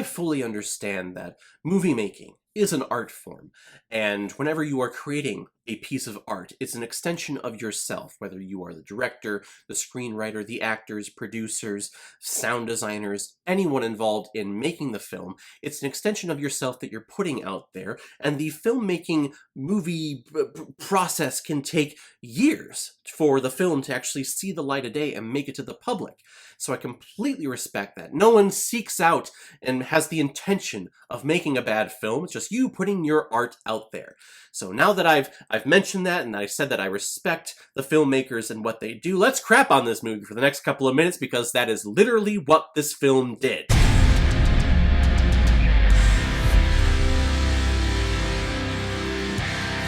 I fully understand that movie making is an art form, and whenever you are creating a piece of art, it's an extension of yourself, whether you are the director, the screenwriter, the actors, producers, sound designers, anyone involved in making the film. It's an extension of yourself that you're putting out there, and the filmmaking movie process can take years for the film to actually see the light of day and make it to the public. So I completely respect that. No one seeks out and has the intention of making a bad film. It's just you putting your art out there. So now that I've mentioned that and I said that I respect the filmmakers and what they do, let's crap on this movie for the next couple of minutes because that is literally what this film did.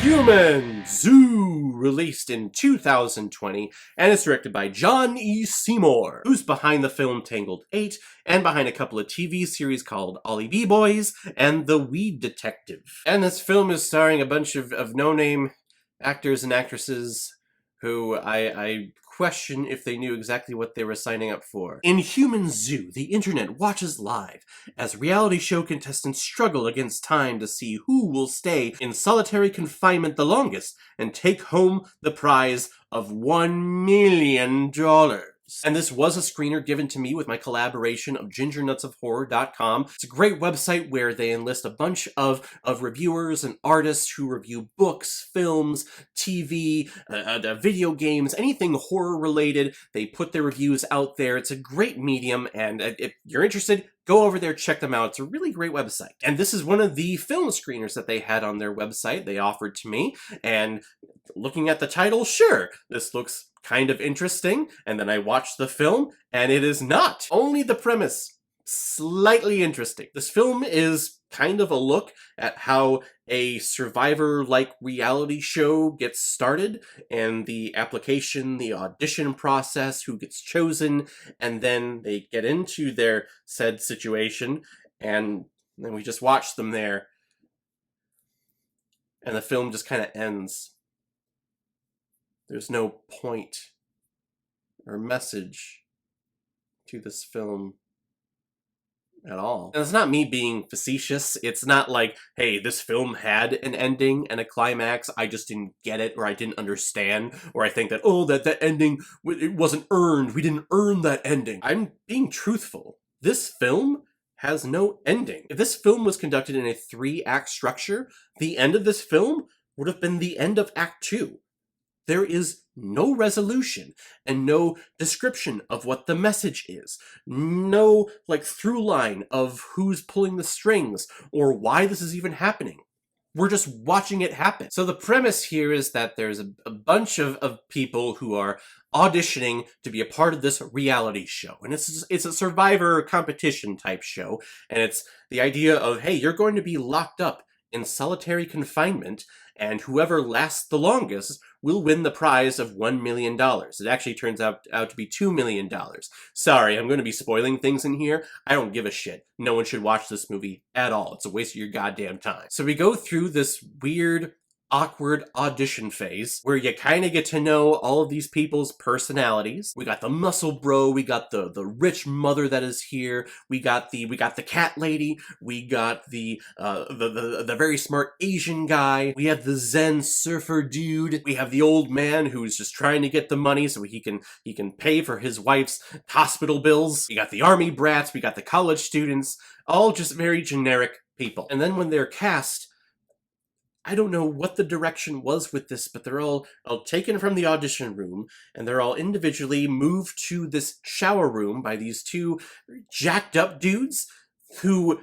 Human Zoo, released in 2020, and it's directed by John E. Seymour, who's behind the film Tangled 8, and behind a couple of TV series called Ollie B Boys and The Weed Detective. And this film is starring a bunch of no-name actors and actresses who I question if they knew exactly what they were signing up for. In Human Zoo, the internet watches live as reality show contestants struggle against time to see who will stay in solitary confinement the longest and take home the prize of $1 million. And this was a screener given to me with my collaboration of gingernutsofhorror.com. It's a great website where they enlist a bunch of reviewers and artists who review books, films, TV, video games, anything horror related. They put their reviews out there. It's a great medium, and if you're interested, go over there, check them out. It's a really great website. And this is one of the film screeners that they had on their website they offered to me, and looking at the title, sure, this looks kind of interesting, and then I watched the film, and it is not. Only the premise slightly interesting. This film is kind of a look at how a Survivor-like reality show gets started, and the application, the audition process, who gets chosen, and then they get into their said situation, and then we just watch them there, and the film just kind of ends. There's no point or message to this film at all. And it's not me being facetious. It's not like, hey, this film had an ending and a climax, I just didn't get it, or I didn't understand, or I think that, oh, that ending, it wasn't earned, we didn't earn that ending. I'm being truthful. This film has no ending. If this film was conducted in a 3-act structure, the end of this film would have been the end of Act 2. There is no resolution and no description of what the message is. No, through line of who's pulling the strings or why this is even happening. We're just watching it happen. So the premise here is that there's a bunch of people who are auditioning to be a part of this reality show. And it's a Survivor competition type show. And it's the idea of, hey, you're going to be locked up in solitary confinement, and whoever lasts the longest will win the prize of $1 million. It actually turns out to be $2 million. Sorry, I'm going to be spoiling things in here. I don't give a shit. No one should watch this movie at all. It's a waste of your goddamn time. So we go through this weird, awkward audition phase where you kind of get to know all of these people's personalities. We got the muscle bro, we got the rich mother that is here, we got the cat lady, we got the very smart Asian guy, we have the Zen surfer dude, we have the old man who's just trying to get the money so he can pay for his wife's hospital bills. We got the army brats, we got the college students, all just very generic people. And then when they're cast, I don't know what the direction was with this, but they're all taken from the audition room, and they're all individually moved to this shower room by these two jacked up dudes who,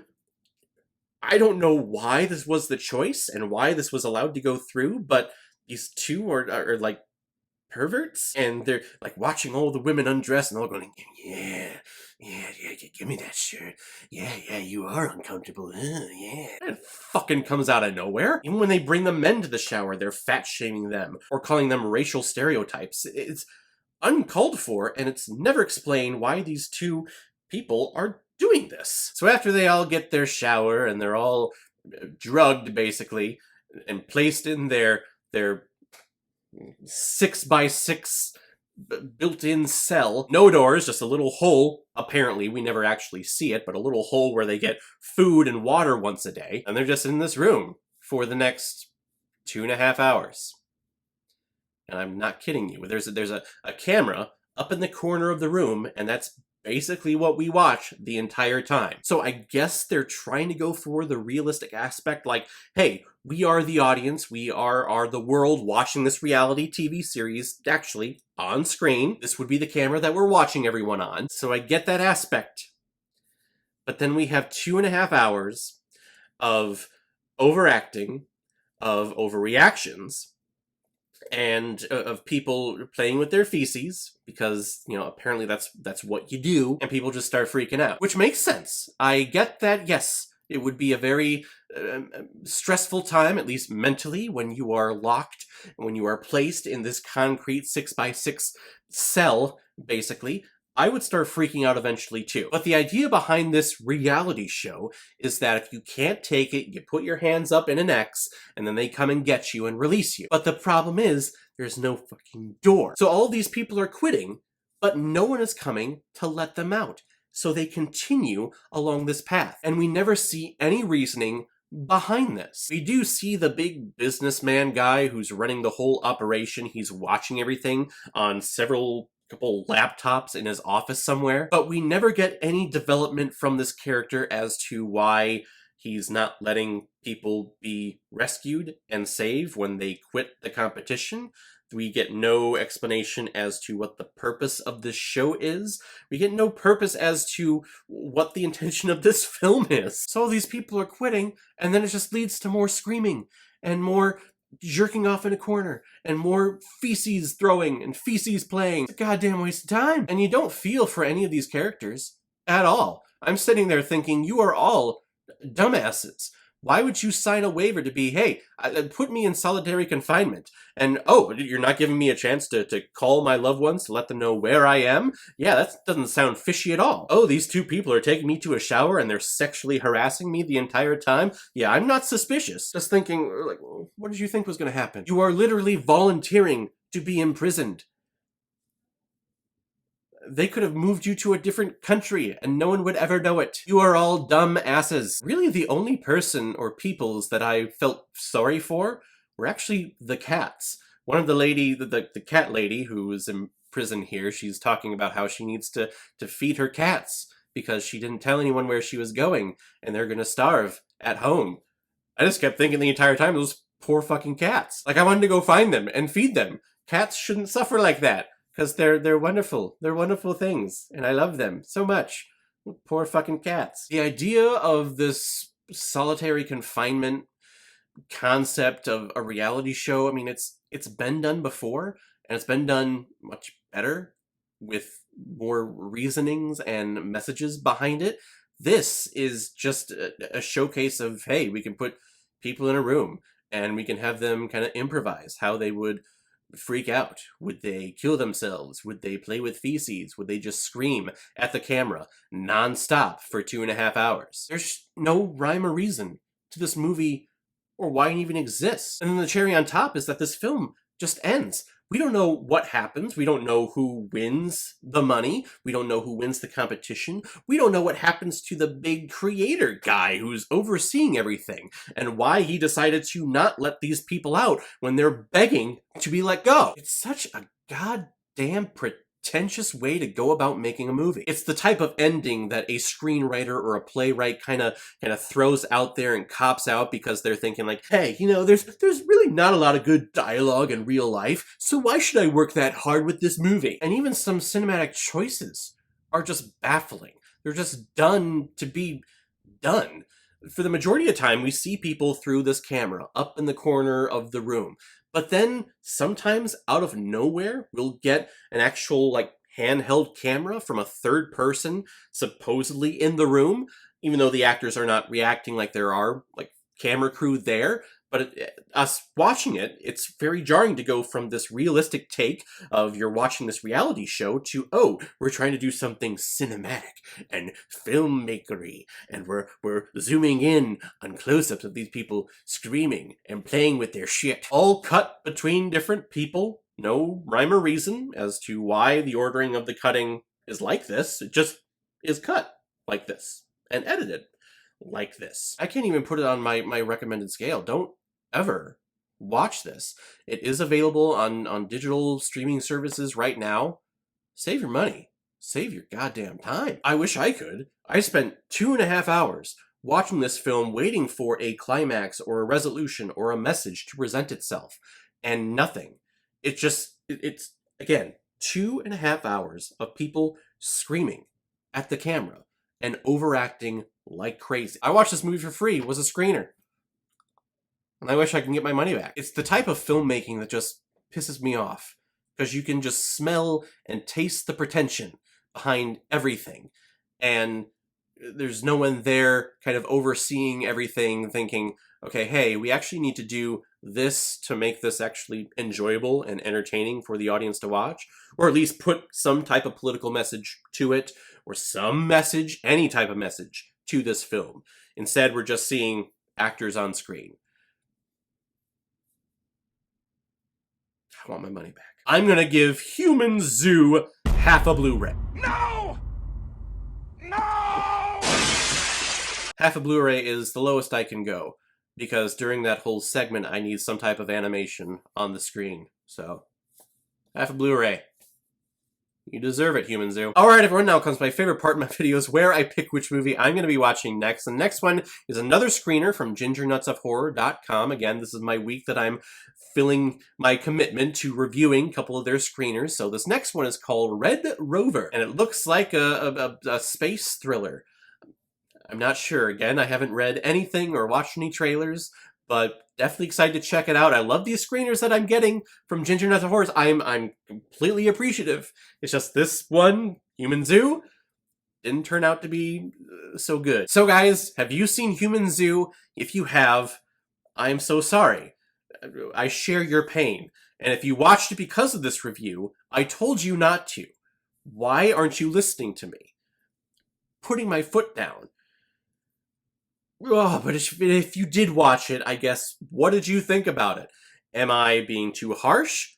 I don't know why this was the choice and why this was allowed to go through, but these two are like perverts, and they're like watching all the women undress and all going, yeah, give me that shirt. Yeah, you are uncomfortable. Yeah. It fucking comes out of nowhere. Even when they bring the men to the shower, they're fat-shaming them or calling them racial stereotypes. It's uncalled for, and it's never explained why these two people are doing this. So after they all get their shower and they're all drugged, basically, and placed in their 6x6 built-in cell. No doors, just a little hole. Apparently, we never actually see it, but a little hole where they get food and water once a day. And they're just in this room for the next 2.5 hours. And I'm not kidding you. There's a camera up in the corner of the room, and that's basically what we watch the entire time. So I guess they're trying to go for the realistic aspect, like, hey, we are the audience, we are the world watching this reality TV series, actually, on screen. This would be the camera that we're watching everyone on. So I get that aspect. But then we have 2.5 hours of overacting, of overreactions, and of people playing with their feces, because, you know, apparently that's what you do, and people just start freaking out. Which makes sense. I get that, yes, it would be a very stressful time, at least mentally, when you are locked, when you are placed in this concrete 6x6 cell, basically. I would start freaking out eventually too. But the idea behind this reality show is that if you can't take it, you put your hands up in an X, and then they come and get you and release you. But the problem is, there's no fucking door. So all these people are quitting, but no one is coming to let them out. So they continue along this path. And we never see any reasoning behind this. We do see the big businessman guy who's running the whole operation. He's watching everything on couple laptops in his office somewhere, but we never get any development from this character as to why he's not letting people be rescued and saved when they quit the competition. We get no explanation as to what the purpose of this show is. We get no purpose as to what the intention of this film is. So all these people are quitting, and then it just leads to more screaming and more jerking off in a corner, and more feces throwing and feces playing. It's a goddamn waste of time. And you don't feel for any of these characters at all. I'm sitting there thinking, you are all dumbasses. Why would you sign a waiver to be, hey, put me in solitary confinement, and oh, you're not giving me a chance to call my loved ones to let them know where I am? Yeah, that doesn't sound fishy at all. Oh, these two people are taking me to a shower and they're sexually harassing me the entire time? Yeah, I'm not suspicious. Just thinking, like, what did you think was going to happen? You are literally volunteering to be imprisoned. They could have moved you to a different country and no one would ever know it. You are all dumb asses. Really, the only person or peoples that I felt sorry for were actually the cats. One of the cat lady who was in prison here, she's talking about how she needs to feed her cats because she didn't tell anyone where she was going and they're gonna starve at home. I just kept thinking the entire time, those poor fucking cats. Like, I wanted to go find them and feed them. Cats shouldn't suffer like that. Because they're wonderful. They're wonderful things. And I love them so much. Poor fucking cats. The idea of this solitary confinement concept of a reality show, I mean, it's been done before, and it's been done much better with more reasonings and messages behind it. This is just a showcase of, hey, we can put people in a room and we can have them kind of improvise how they would freak out. Would they kill themselves? Would they play with feces? Would they just scream at the camera non-stop for 2.5 hours? There's no rhyme or reason to this movie or why it even exists. And then the cherry on top is that this film just ends. We don't know what happens. We don't know who wins the money. We don't know who wins the competition. We don't know what happens to the big creator guy who's overseeing everything and why he decided to not let these people out when they're begging to be let go. It's such a goddamn pretentious way to go about making a movie. It's the type of ending that a screenwriter or a playwright kind of throws out there and cops out because they're thinking like, hey, you know, there's really not a lot of good dialogue in real life, so why should I work that hard with this movie? And even some cinematic choices are just baffling. They're just done to be done. For the majority of the time, we see people through this camera up in the corner of the room. But then sometimes out of nowhere, we'll get an actual like handheld camera from a third person supposedly in the room, even though the actors are not reacting like there are like camera crew there. But us watching it, it's very jarring to go from this realistic take of you're watching this reality show to, oh, we're trying to do something cinematic and filmmakery, and we're zooming in on close-ups of these people screaming and playing with their shit. All cut between different people no rhyme or reason as to why the ordering of the cutting is like this. It just is cut like this and edited like this. I can't even put it on my recommended scale. Don't ever watch this. It is available on digital streaming services right now. Save your money. Save your goddamn time. I wish I could. I spent 2.5 hours watching this film waiting for a climax or a resolution or a message to present itself, and nothing. It's again, 2.5 hours of people screaming at the camera and overacting like crazy. I watched this movie for free. It was a screener. And I wish I can get my money back. It's the type of filmmaking that just pisses me off, because you can just smell and taste the pretension behind everything. And there's no one there kind of overseeing everything, thinking, okay, hey, we actually need to do this to make this actually enjoyable and entertaining for the audience to watch, or at least put some type of political message to it, or some message, any type of message to this film. Instead, we're just seeing actors on screen. I want my money back. I'm gonna give Human Zoo half a Blu-ray. No! No! Half a Blu-ray is the lowest I can go, because during that whole segment I need some type of animation on the screen. So, half a Blu-ray. You deserve it, Human Zoo. Alright everyone, now comes my favorite part of my videos, where I pick which movie I'm going to be watching next. The next one is another screener from gingernutsofhorror.com. Again, this is my week that I'm filling my commitment to reviewing a couple of their screeners. So this next one is called Red Rover, and it looks like a space thriller. I'm not sure. Again, I haven't read anything or watched any trailers, but definitely excited to check it out. I love these screeners that I'm getting from Ginger Nuts of Horrors. I'm completely appreciative. It's just this one, Human Zoo, didn't turn out to be so good. So guys, have you seen Human Zoo? If you have, I'm so sorry. I share your pain. And if you watched it because of this review, I told you not to. Why aren't you listening to me? Putting my foot down. Oh, but if you did watch it, I guess, what did you think about it? Am I being too harsh?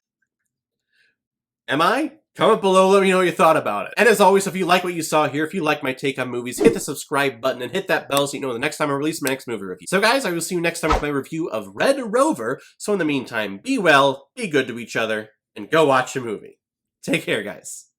Am I? Comment below, let me know what you thought about it. And as always, if you like what you saw here, if you like my take on movies, hit the subscribe button and hit that bell so you know the next time I release my next movie review. So guys, I will see you next time with my review of Red Rover. So in the meantime, be well, be good to each other, and go watch a movie. Take care, guys.